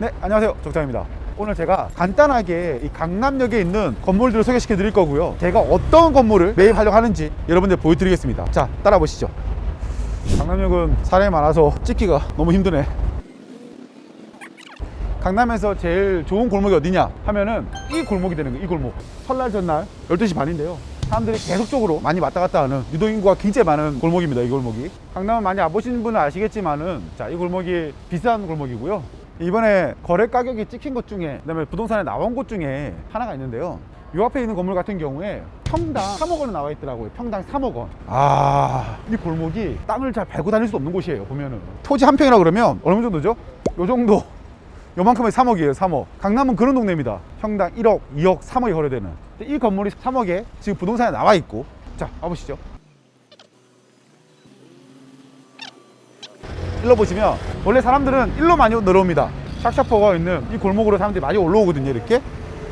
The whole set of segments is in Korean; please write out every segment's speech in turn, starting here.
네, 안녕하세요. 적장입니다. 오늘 제가 간단하게 이 강남역에 있는 건물들을 소개시켜 드릴 거고요. 제가 어떤 건물을 매입하려고 하는지 여러분들 보여드리겠습니다. 자, 따라 보시죠. 강남역은 사람이 많아서 찍기가 너무 힘드네. 강남에서 제일 좋은 골목이 어디냐 하면은 이 골목이 되는 거예요. 이 골목. 설날 전날 12시 반인데요. 사람들이 계속적으로 많이 왔다 갔다 하는 유동인구가 굉장히 많은 골목입니다. 이 골목이. 강남은 많이 와보신 분은 아시겠지만은 자, 이 골목이 비싼 골목이고요. 이번에 거래 가격이 찍힌 것 중에, 그다음에 부동산에 나온 곳 중에 하나가 있는데요. 요 앞에 있는 건물 같은 경우에 평당 3억 원에 나와 있더라고요. 평당 3억 원. 이 골목이 땅을 잘 밟고 다닐 수 없는 곳이에요. 보면은 토지 한 평이라 그러면 어느 정도죠? 요 정도, 요만큼의 3억이에요. 3억. 강남은 그런 동네입니다. 평당 1억, 2억, 3억이 거래되는. 이 건물이 3억에 지금 부동산에 나와 있고, 자, 가보시죠. 일로 보시면 원래 사람들은 일로 많이 내려옵니다. 샥샤퍼가 있는 이 골목으로 사람들이 많이 올라오거든요. 이렇게.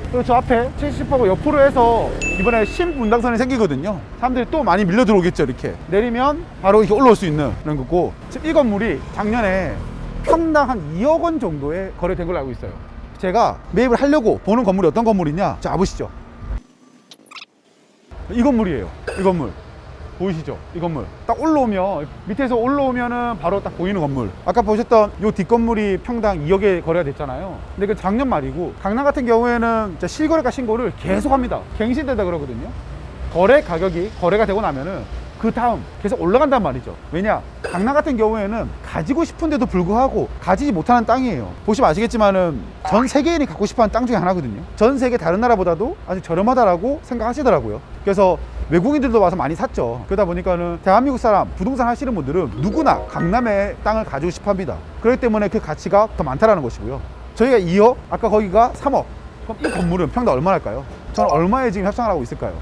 그리고 저 앞에 70하고 옆으로 해서 이번에 신분당선이 생기거든요. 사람들이 또 많이 밀려 들어오겠죠. 이렇게 내리면 바로 이렇게 올라올 수 있는 그런 거고, 지금 이 건물이 작년에 평당 한 2억 원 정도에 거래된 걸로 알고 있어요. 제가 매입을 하려고 보는 건물이 어떤 건물이냐, 자, 보시죠. 이 건물이에요. 이 건물 보이시죠? 이 건물 딱 올라오면, 밑에서 올라오면은 바로 딱 보이는 건물. 아까 보셨던 요 뒷건물이 평당 2억에 거래가 됐잖아요. 근데 그 작년 말이고, 강남 같은 경우에는 실거래가 신고를 계속 합니다. 갱신된다 그러거든요. 거래 가격이 거래가 되고 나면은 그 다음 계속 올라간단 말이죠. 왜냐, 강남 같은 경우에는 가지고 싶은데도 불구하고 가지지 못하는 땅이에요. 보시면 아시겠지만은 전 세계인이 갖고 싶어하는 땅 중에 하나거든요. 전 세계 다른 나라보다도 아주 저렴하다라고 생각하시더라고요. 그래서 외국인들도 와서 많이 샀죠. 그러다 보니까는 대한민국 사람 부동산 하시는 분들은 누구나 강남에 땅을 가지고 싶어 합니다. 그렇기 때문에 그 가치가 더 많다라는 것이고요. 저희가 2억, 아까 거기가 3억. 그럼 이 건물은 평당 얼마 할까요? 저는 얼마에 지금 협상을 하고 있을까요?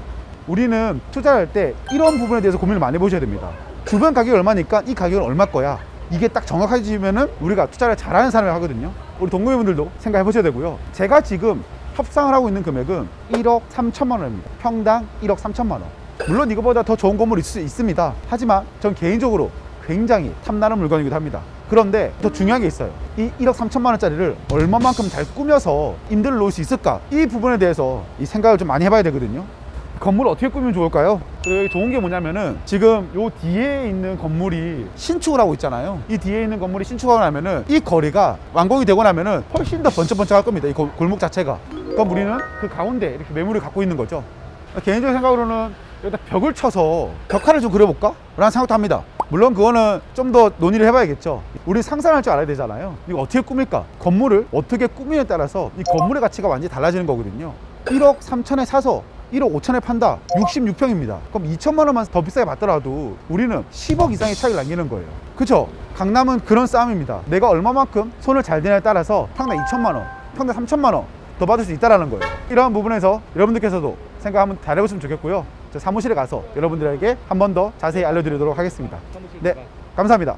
우리는 투자할 때 이런 부분에 대해서 고민을 많이 해보셔야 됩니다. 주변 가격이 얼마니까 이 가격은 얼마 거야. 이게 딱 정확해지면은 우리가 투자를 잘하는 사람을 하거든요. 우리 동료분들도 생각해 보셔야 되고요. 제가 지금 협상을 하고 있는 금액은 1억 3천만 원입니다. 평당 1억 3천만 원. 물론 이거보다 더 좋은 건물이 있을 수 있습니다. 하지만 전 개인적으로 굉장히 탐나는 물건이기도 합니다. 그런데 더 중요한 게 있어요. 이 1억 3천만 원짜리를 얼마만큼 잘 꾸며서 임대를 놓을 수 있을까? 이 부분에 대해서 이 생각을 좀 많이 해봐야 되거든요. 건물을 어떻게 꾸미면 좋을까요? 좋은 게 뭐냐면은 지금 요 뒤에 있는 건물이 신축을 하고 있잖아요. 이 뒤에 있는 건물이 신축하고 나면은 이 거리가 완공이 되고 나면은 훨씬 더 번쩍번쩍할 겁니다. 이 골목 자체가. 그럼 우리는 그 가운데 이렇게 매물을 갖고 있는 거죠. 개인적인 생각으로는 여기다 벽을 쳐서 벽화를 좀 그려볼까? 라는 생각도 합니다. 물론 그거는 좀 더 논의를 해봐야겠죠. 우리 상상할 줄 알아야 되잖아요. 이거 어떻게 꾸밀까? 건물을 어떻게 꾸미냐에 따라서 이 건물의 가치가 완전히 달라지는 거거든요. 1억 3천에 사서 1억 5천에 판다. 66평입니다. 그럼 2천만 원만 더 비싸게 받더라도 우리는 10억 이상의 차이를 남기는 거예요. 그쵸? 강남은 그런 싸움입니다. 내가 얼마만큼 손을 잘 대냐에 따라서 평당 2천만 원, 평당 3천만 원 더 받을 수 있다는 거예요. 이러한 부분에서 여러분들께서도 생각 한번 잘 해보시면 좋겠고요. 저 사무실에 가서 여러분들에게 한 번 더 자세히 알려드리도록 하겠습니다. 네, 감사합니다.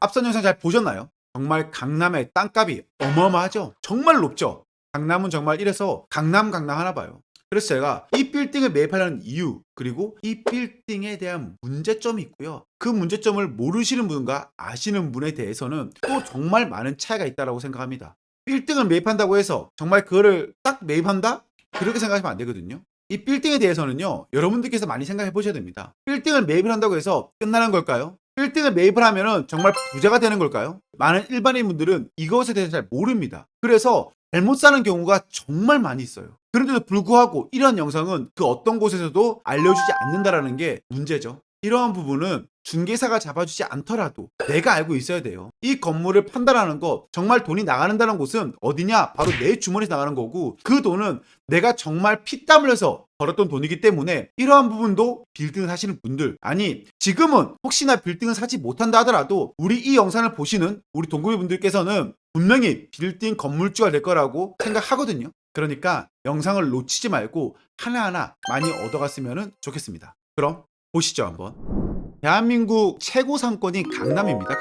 앞선 영상 잘 보셨나요? 정말 강남의 땅값이 어마어마하죠? 정말 높죠? 강남은 정말 이래서 강남 하나 봐요. 그래서 제가 이 빌딩을 매입하려는 이유, 그리고 이 빌딩에 대한 문제점이 있고요. 그 문제점을 모르시는 분과 아시는 분에 대해서는 또 정말 많은 차이가 있다고 생각합니다. 빌딩을 매입한다고 해서 정말 그거를 딱 매입한다? 그렇게 생각하시면 안 되거든요. 이 빌딩에 대해서는요, 여러분들께서 많이 생각해 보셔야 됩니다. 빌딩을 매입을 한다고 해서 끝나는 걸까요? 빌딩을 매입을 하면은 정말 부자가 되는 걸까요? 많은 일반인분들은 이것에 대해서 잘 모릅니다. 그래서 잘못 사는 경우가 정말 많이 있어요. 그런데도 불구하고 이러한 영상은 그 어떤 곳에서도 알려주지 않는다라는 게 문제죠. 이러한 부분은 중개사가 잡아주지 않더라도 내가 알고 있어야 돼요. 이 건물을 판단하는 거, 정말 돈이 나가는다는 곳은 어디냐? 바로 내 주머니에서 나가는 거고, 그 돈은 내가 정말 피땀 흘려서 벌었던 돈이기 때문에 이러한 부분도 빌딩을 사시는 분들, 아니 지금은 혹시나 빌딩을 사지 못한다 하더라도 우리 이 영상을 보시는 우리 동구이분들께서는 분명히 빌딩 건물주가 될 거라고 생각하거든요. 그러니까 영상을 놓치지 말고 하나하나 많이 얻어갔으면 좋겠습니다. 그럼 보시죠 한번. 대한민국 최고 상권이 강남입니다.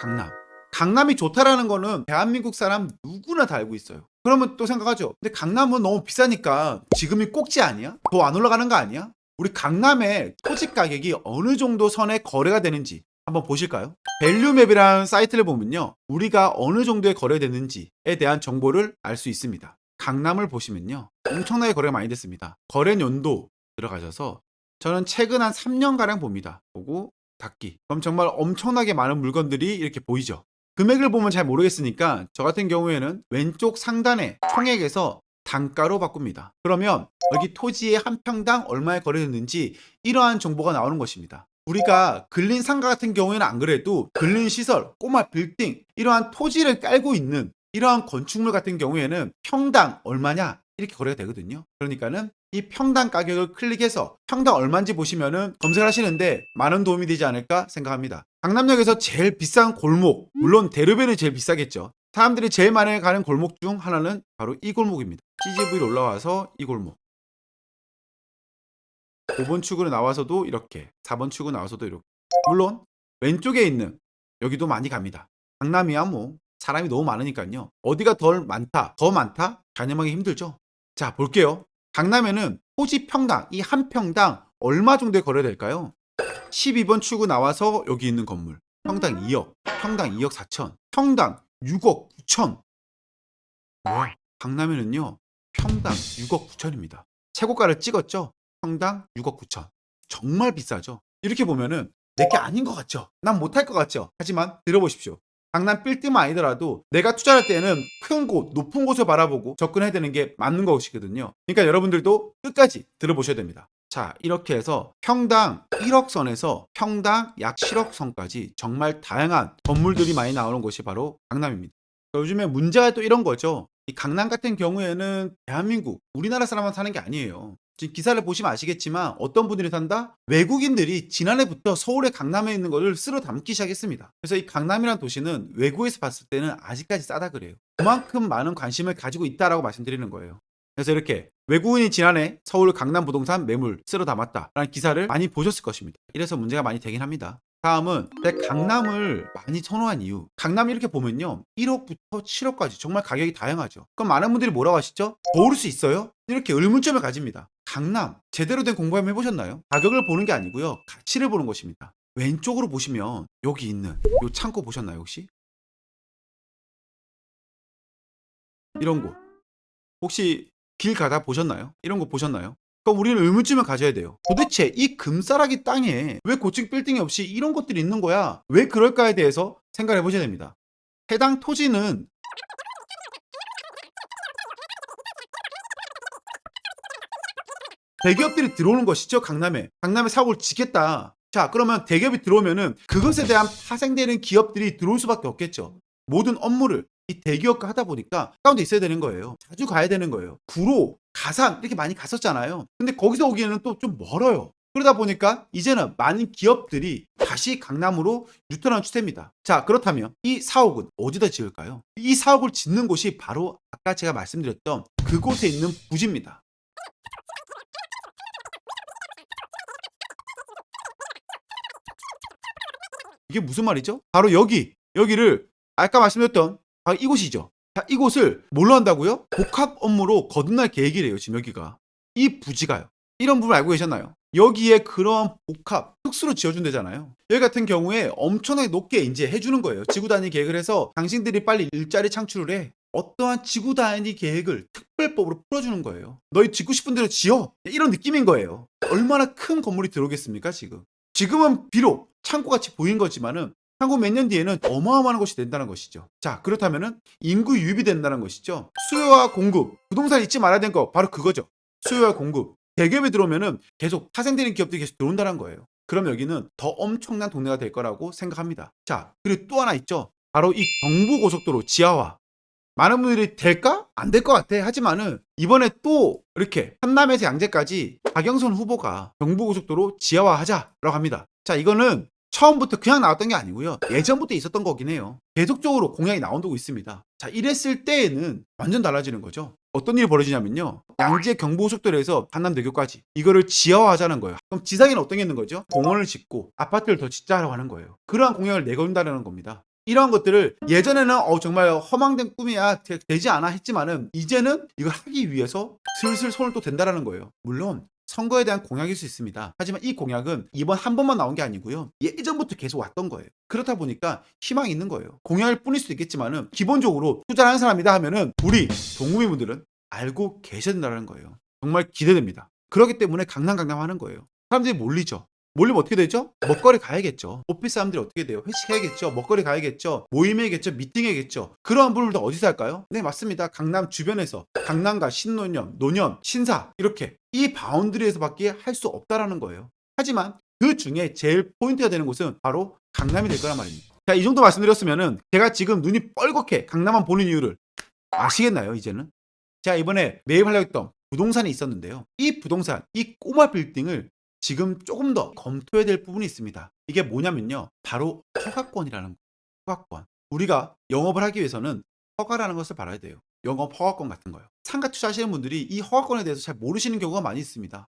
강남이 좋다라는 거는 대한민국 사람 누구나 다 알고 있어요. 그러면 또 생각하죠. 근데 강남은 너무 비싸니까 지금이 꼭지 아니야? 더 안 올라가는 거 아니야? 우리 강남의 토지 가격이 어느 정도 선에 거래가 되는지, 한번 보실까요? 밸류맵이라는 사이트를 보면요, 우리가 어느 정도에 거래되는지에 대한 정보를 알 수 있습니다. 강남을 보시면요, 엄청나게 거래가 많이 됐습니다. 거래 연도 들어가셔서 저는 최근 한 3년가량 봅니다. 보고 닫기. 그럼 정말 엄청나게 많은 물건들이 이렇게 보이죠. 금액을 보면 잘 모르겠으니까 저 같은 경우에는 왼쪽 상단에 총액에서 단가로 바꿉니다. 그러면 여기 토지의 한 평당 얼마에 거래됐는지 이러한 정보가 나오는 것입니다. 우리가 근린 상가 같은 경우에는 안 그래도 근린 시설, 꼬마 빌딩, 이러한 토지를 깔고 있는 이러한 건축물 같은 경우에는 평당 얼마냐 이렇게 거래가 되거든요. 그러니까는 이 평당 가격을 클릭해서 평당 얼마인지 보시면은 검색을 하시는데 많은 도움이 되지 않을까 생각합니다. 강남역에서 제일 비싼 골목, 물론 대로변이 제일 비싸겠죠. 사람들이 제일 많이 가는 골목 중 하나는 바로 이 골목입니다. CGV로 올라와서 이 골목. 5번 출구로 나와서도 이렇게, 4번 출구 나와서도 이렇게. 물론 왼쪽에 있는 여기도 많이 갑니다. 강남이야 뭐 사람이 너무 많으니까요. 어디가 덜 많다, 더 많다? 가늠하기 힘들죠. 자, 볼게요. 강남에는 토지 평당, 이 한 평당 얼마 정도에 거래될까요? 12번 출구 나와서 여기 있는 건물. 평당 2억, 평당 2억 4천, 평당 6억 9천. 뭐야? 강남에는요, 평당 6억 9천입니다. 최고가를 찍었죠? 평당 6억 9천. 정말 비싸죠? 이렇게 보면은 내게 아닌 것 같죠? 난 못할 것 같죠? 하지만 들어보십시오. 강남 빌딩만 아니더라도 내가 투자할 때는 큰 곳, 높은 곳을 바라보고 접근해야 되는 게 맞는 것이거든요. 그러니까 여러분들도 끝까지 들어보셔야 됩니다. 자, 이렇게 해서 평당 1억 선에서 평당 약 7억 선까지 정말 다양한 건물들이 많이 나오는 곳이 바로 강남입니다. 요즘에 문제가 또 이런 거죠. 이 강남 같은 경우에는 대한민국, 우리나라 사람만 사는 게 아니에요. 지금 기사를 보시면 아시겠지만 어떤 분들이 산다? 외국인들이 지난해부터 서울의 강남에 있는 것을 쓸어 담기 시작했습니다. 그래서 이 강남이라는 도시는 외국에서 봤을 때는 아직까지 싸다 그래요. 그만큼 많은 관심을 가지고 있다라고 말씀드리는 거예요. 그래서 이렇게 외국인이 지난해 서울 강남 부동산 매물 쓸어 담았다라는 기사를 많이 보셨을 것입니다. 이래서 문제가 많이 되긴 합니다. 다음은 제가 강남을 많이 선호한 이유. 강남 이렇게 보면요, 1억부터 7억까지 정말 가격이 다양하죠. 그럼 많은 분들이 뭐라고 하시죠? 더 오를 수 있어요? 이렇게 의문점을 가집니다. 강남 제대로 된 공부 한번 해보셨나요? 가격을 보는 게 아니고요, 가치를 보는 것입니다. 왼쪽으로 보시면 여기 있는 이 창고 보셨나요 혹시? 이런 곳 혹시 길 가다 보셨나요? 이런 거 보셨나요? 그럼 우리는 의문점을 가져야 돼요. 도대체 이 금싸라기 땅에 왜 고층 빌딩이 없이 이런 것들이 있는 거야? 왜 그럴까에 대해서 생각을 해보셔야 됩니다. 해당 토지는 대기업들이 들어오는 것이죠. 강남에 사고를 치겠다. 자, 그러면 대기업이 들어오면은 그것에 대한 파생되는 기업들이 들어올 수밖에 없겠죠. 모든 업무를 이 대기업과 하다 보니까 가운데 있어야 되는 거예요. 자주 가야 되는 거예요. 구로, 가산 이렇게 많이 갔었잖아요. 근데 거기서 오기에는 또 좀 멀어요. 그러다 보니까 이제는 많은 기업들이 다시 강남으로 유턴하는 추세입니다. 자, 그렇다면 이 사옥은 어디다 지을까요? 이 사옥을 짓는 곳이 바로 아까 제가 말씀드렸던 그곳에 있는 부지입니다. 이게 무슨 말이죠? 바로 여기를 아까 말씀드렸던 바로 이곳이죠. 자, 이곳을 뭘로 한다고요? 복합 업무로 거듭날 계획이래요. 지금 여기가. 이 부지가요. 이런 부분 알고 계셨나요? 여기에 그런 복합, 특수로 지어준대잖아요. 여기 같은 경우에 엄청나게 높게 이제 해주는 거예요. 지구 단위 계획을 해서 당신들이 빨리 일자리 창출을 해. 어떠한 지구 단위 계획을 특별법으로 풀어주는 거예요. 너희 짓고 싶은 대로 지어. 이런 느낌인 거예요. 얼마나 큰 건물이 들어오겠습니까, 지금? 지금은 비록 창고같이 보인 거지만은 향후 몇 년 뒤에는 어마어마한 것이 된다는 것이죠. 자, 그렇다면은 인구 유입이 된다는 것이죠. 수요와 공급, 부동산 잊지 말아야 되는 거 바로 그거죠. 수요와 공급. 대기업이 들어오면은 계속 파생되는 기업들이 계속 들어온다는 거예요. 그럼 여기는 더 엄청난 동네가 될 거라고 생각합니다. 자, 그리고 또 하나 있죠. 바로 이 경부고속도로 지하화. 많은 분들이 될까? 안 될 것 같아. 하지만은 이번에 또 이렇게 한남에서 양재까지 박영선 후보가 경부고속도로 지하화하자라고 합니다. 자, 이거는 처음부터 그냥 나왔던 게 아니고요. 예전부터 있었던 거긴 해요. 계속적으로 공약이 나온다고 있습니다. 자, 이랬을 때에는 완전 달라지는 거죠. 어떤 일이 벌어지냐면요. 양재 경부고속도로에서 한남대교까지 이거를 지하화하자는 거예요. 그럼 지상에는 어떤 게 있는 거죠? 공원을 짓고 아파트를 더 짓자라고 하는 거예요. 그러한 공약을 내걸는다는 겁니다. 이러한 것들을 예전에는 정말 허망된 꿈이야 되지 않아 했지만은 이제는 이걸 하기 위해서 슬슬 손을 또 댄다라는 거예요. 물론 선거에 대한 공약일 수 있습니다. 하지만 이 공약은 이번 한 번만 나온 게 아니고요. 예전부터 계속 왔던 거예요. 그렇다 보니까 희망이 있는 거예요. 공약일 뿐일 수도 있겠지만은 기본적으로 투자를 하는 사람이다 하면은 우리 동구민분들은 알고 계셔야 된다는 거예요. 정말 기대됩니다. 그렇기 때문에 강남하는 거예요. 사람들이 몰리죠. 몰리면 어떻게 되죠? 먹거리 가야겠죠. 오피스 사람들이 어떻게 돼요? 회식해야겠죠. 먹거리 가야겠죠. 모임해야겠죠. 미팅해야겠죠. 그러한 분들도 어디서 할까요? 네, 맞습니다. 강남 주변에서 강남과 신논현, 논현, 신사 이렇게 이 바운드리에서밖에 할 수 없다라는 거예요. 하지만 그 중에 제일 포인트가 되는 곳은 바로 강남이 될 거란 말입니다. 자, 이 정도 말씀드렸으면은 제가 지금 눈이 뻘겋게 강남만 보는 이유를 아시겠나요, 이제는? 제가 이번에 매입하려고 했던 부동산이 있었는데요. 이 부동산, 이 꼬마 빌딩을 지금 조금 더 검토해야 될 부분이 있습니다. 이게 뭐냐면요. 바로 허가권이라는 거예요. 허가권. 우리가 영업을 하기 위해서는 허가라는 것을 받아야 돼요. 영업 허가권 같은 거요. 상가 투자하시는 분들이 이 허가권에 대해서 잘 모르시는 경우가 많이 있습니다.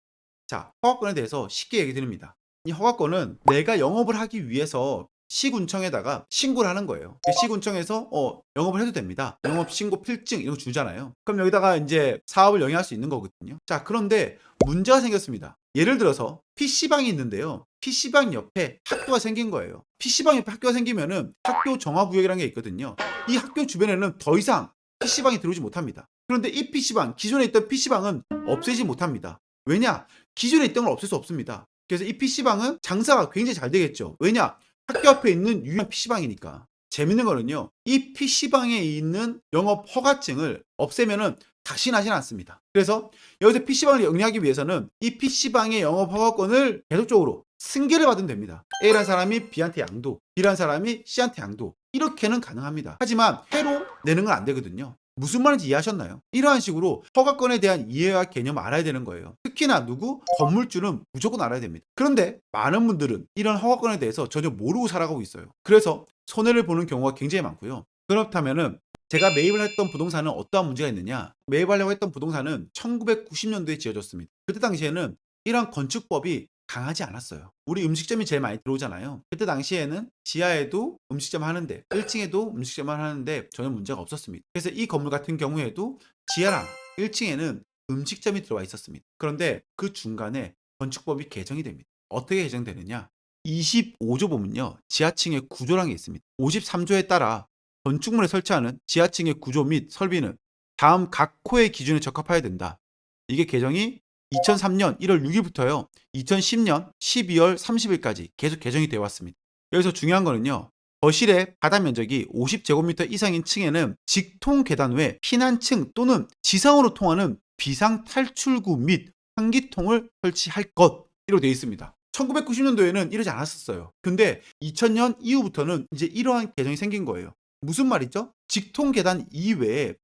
자, 허가권에 대해서 쉽게 얘기 드립니다. 이 허가권은 내가 영업을 하기 위해서 시군청에다가 신고를 하는 거예요. 시군청에서 영업을 해도 됩니다. 영업 신고 필증 이런 거 주잖아요. 그럼 여기다가 이제 사업을 영위할 수 있는 거거든요. 자, 그런데 문제가 생겼습니다. 예를 들어서 PC방이 있는데요. PC방 옆에 학교가 생긴 거예요. PC방 옆에 학교가 생기면은 학교 정화구역이라는 게 있거든요. 이 학교 주변에는 더 이상 PC방이 들어오지 못합니다. 그런데 이 PC방, 기존에 있던 PC방은 없애지 못합니다. 왜냐? 기존에 있던 걸 없앨 수 없습니다. 그래서 이 PC방은 장사가 굉장히 잘 되겠죠. 왜냐? 학교 앞에 있는 유명한 PC방이니까. 재밌는 거는요. 이 PC방에 있는 영업 허가증을 없애면은 다시 나진 않습니다. 그래서 여기서 PC방을 영위하기 위해서는 이 PC방의 영업 허가권을 계속적으로 승계를 받으면 됩니다. A라는 사람이 B한테 양도, B라는 사람이 C한테 양도. 이렇게는 가능합니다. 하지만 회로 내는 건 안 되거든요. 무슨 말인지 이해하셨나요? 이러한 식으로 허가권에 대한 이해와 개념을 알아야 되는 거예요. 특히나 건물주는 무조건 알아야 됩니다. 그런데 많은 분들은 이런 허가권에 대해서 전혀 모르고 살아가고 있어요. 그래서 손해를 보는 경우가 굉장히 많고요. 그렇다면은 제가 매입을 했던 부동산은 어떠한 문제가 있느냐? 매입하려고 했던 부동산은 1990년도에 지어졌습니다. 그때 당시에는 이런 건축법이 강하지 않았어요. 우리 음식점이 제일 많이 들어오잖아요. 그때 당시에는 지하에도 음식점 하는데 1층에도 음식점을 하는데 전혀 문제가 없었습니다. 그래서 이 건물 같은 경우에도 지하랑 1층에는 음식점이 들어와 있었습니다. 그런데 그 중간에 건축법이 개정이 됩니다. 어떻게 개정되느냐? 25조 보면요. 지하층에 구조라는 게 있습니다. 53조에 따라 건축물에 설치하는 지하층의 구조 및 설비는 다음 각 호의 기준에 적합해야 된다. 이게 개정이 2003년 1월 6일부터요. 2010년 12월 30일까지 계속 개정이 되어 왔습니다. 여기서 중요한 거는요. 거실의 바닥 면적이 50제곱미터 이상인 층에는 직통 계단 외 피난층 또는 지상으로 통하는 비상 탈출구 및 환기통을 설치할 것이라고 되어 있습니다. 1990년도에는 이러지 않았었어요. 근데 2000년 이후부터는 이제 이러한 개정이 생긴 거예요. 무슨 말이죠? 직통 계단 이외에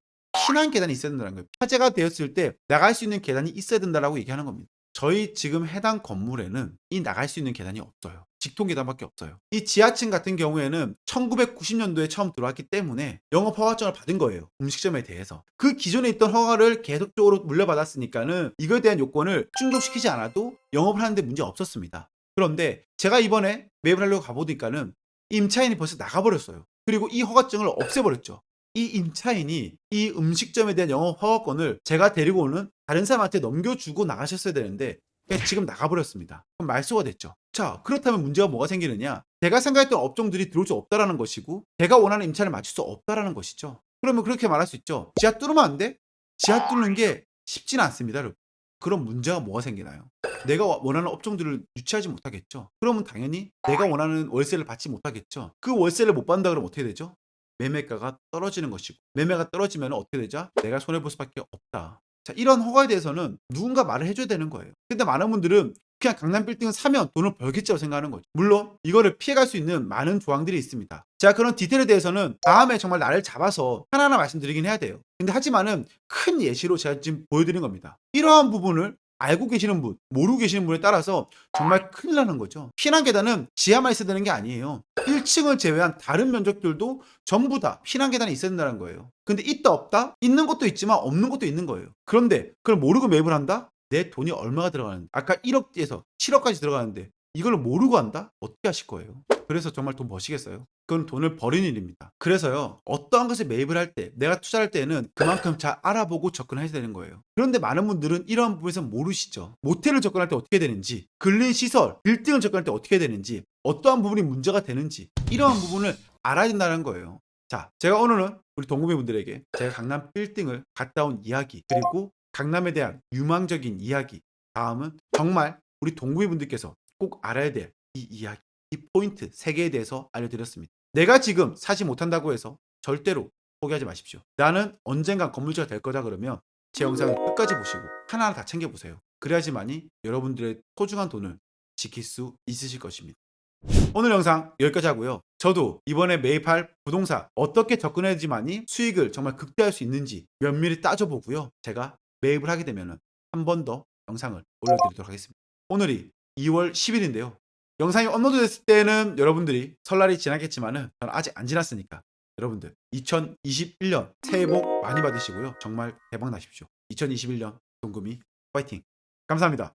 피난 계단이 있어야 된다는 거예요. 화재가 되었을 때 나갈 수 있는 계단이 있어야 된다라고 얘기하는 겁니다. 저희 지금 해당 건물에는 이 나갈 수 있는 계단이 없어요. 직통 계단밖에 없어요. 이 지하층 같은 경우에는 1990년도에 처음 들어왔기 때문에 영업 허가증을 받은 거예요. 음식점에 대해서. 그 기존에 있던 허가를 계속적으로 물려받았으니까는 이거에 대한 요건을 충족시키지 않아도 영업을 하는데 문제 없었습니다. 그런데 제가 이번에 매입을 하려고 가보니까는 임차인이 벌써 나가버렸어요. 그리고 이 허가증을 없애버렸죠. 이 임차인이 이 음식점에 대한 영업 허가권을 제가 데리고 오는 다른 사람한테 넘겨주고 나가셨어야 되는데 그냥 지금 나가버렸습니다. 그럼 말소가 됐죠. 자, 그렇다면 문제가 뭐가 생기느냐? 제가 생각했던 업종들이 들어올 수 없다라는 것이고 제가 원하는 임차인을 맞출 수 없다라는 것이죠. 그러면 그렇게 말할 수 있죠. 지하 뚫으면 안 돼? 지하 뚫는 게 쉽지는 않습니다, 여러분. 그럼 문제가 뭐가 생기나요? 내가 원하는 업종들을 유치하지 못하겠죠. 그러면 당연히 내가 원하는 월세를 받지 못하겠죠. 그 월세를 못 받는다 그러면 어떻게 되죠? 매매가가 떨어지는 것이고 매매가 떨어지면 어떻게 되죠? 내가 손해볼 수밖에 없다. 자, 이런 허가에 대해서는 누군가 말을 해줘야 되는 거예요. 근데 많은 분들은 그냥 강남 빌딩을 사면 돈을 벌겠지라고 생각하는 거죠. 물론 이거를 피해갈 수 있는 많은 조항들이 있습니다. 제가 그런 디테일에 대해서는 다음에 정말 나를 잡아서 하나하나 말씀드리긴 해야 돼요. 근데 하지만은 큰 예시로 제가 지금 보여드린 겁니다. 이러한 부분을 알고 계시는 분, 모르고 계시는 분에 따라서 정말 큰일 나는 거죠. 피난 계단은 지하만 있어야 되는 게 아니에요. 1층을 제외한 다른 면적들도 전부 다 피난 계단이 있어야 된다는 거예요. 근데 있다 없다? 있는 것도 있지만 없는 것도 있는 거예요. 그런데 그걸 모르고 매입을 한다? 내 돈이 얼마가 들어가는데 아까 1억에서 7억까지 들어가는데 이걸 모르고 한다? 어떻게 하실 거예요? 그래서 정말 돈 버시겠어요? 그건 돈을 버리는 일입니다. 그래서요, 어떠한 것에 매입을 할 때, 내가 투자할 때는 그만큼 잘 알아보고 접근해야 되는 거예요. 그런데 많은 분들은 이러한 부분에서 모르시죠. 모텔을 접근할 때 어떻게 되는지, 근린시설, 빌딩을 접근할 때 어떻게 되는지, 어떠한 부분이 문제가 되는지, 이러한 부분을 알아야 된다는 거예요. 자, 제가 오늘은 우리 동구매분들에게 제가 강남 빌딩을 갔다 온 이야기, 그리고 강남에 대한 유망적인 이야기, 다음은 정말 우리 동구매분들께서 꼭 알아야 될 이 이야기, 이 포인트 3개에 대해서 알려드렸습니다. 내가 지금 사지 못한다고 해서 절대로 포기하지 마십시오. 나는 언젠간 건물주가 될 거다 그러면 제 영상을 끝까지 보시고 하나하나 다 챙겨보세요. 그래야지만이 여러분들의 소중한 돈을 지킬 수 있으실 것입니다. 오늘 영상 여기까지 하고요. 저도 이번에 매입할 부동산 어떻게 접근해야지만이 수익을 정말 극대화할 수 있는지 면밀히 따져보고요. 제가 매입을 하게 되면 한 번 더 영상을 올려드리도록 하겠습니다. 오늘이 2월 10일인데요. 영상이 업로드 됐을 때는 여러분들이 설날이 지났겠지만은 저는 아직 안 지났으니까 여러분들 2021년 새해 복 많이 받으시고요. 정말 대박 나십시오. 2021년 동금이 파이팅. 감사합니다.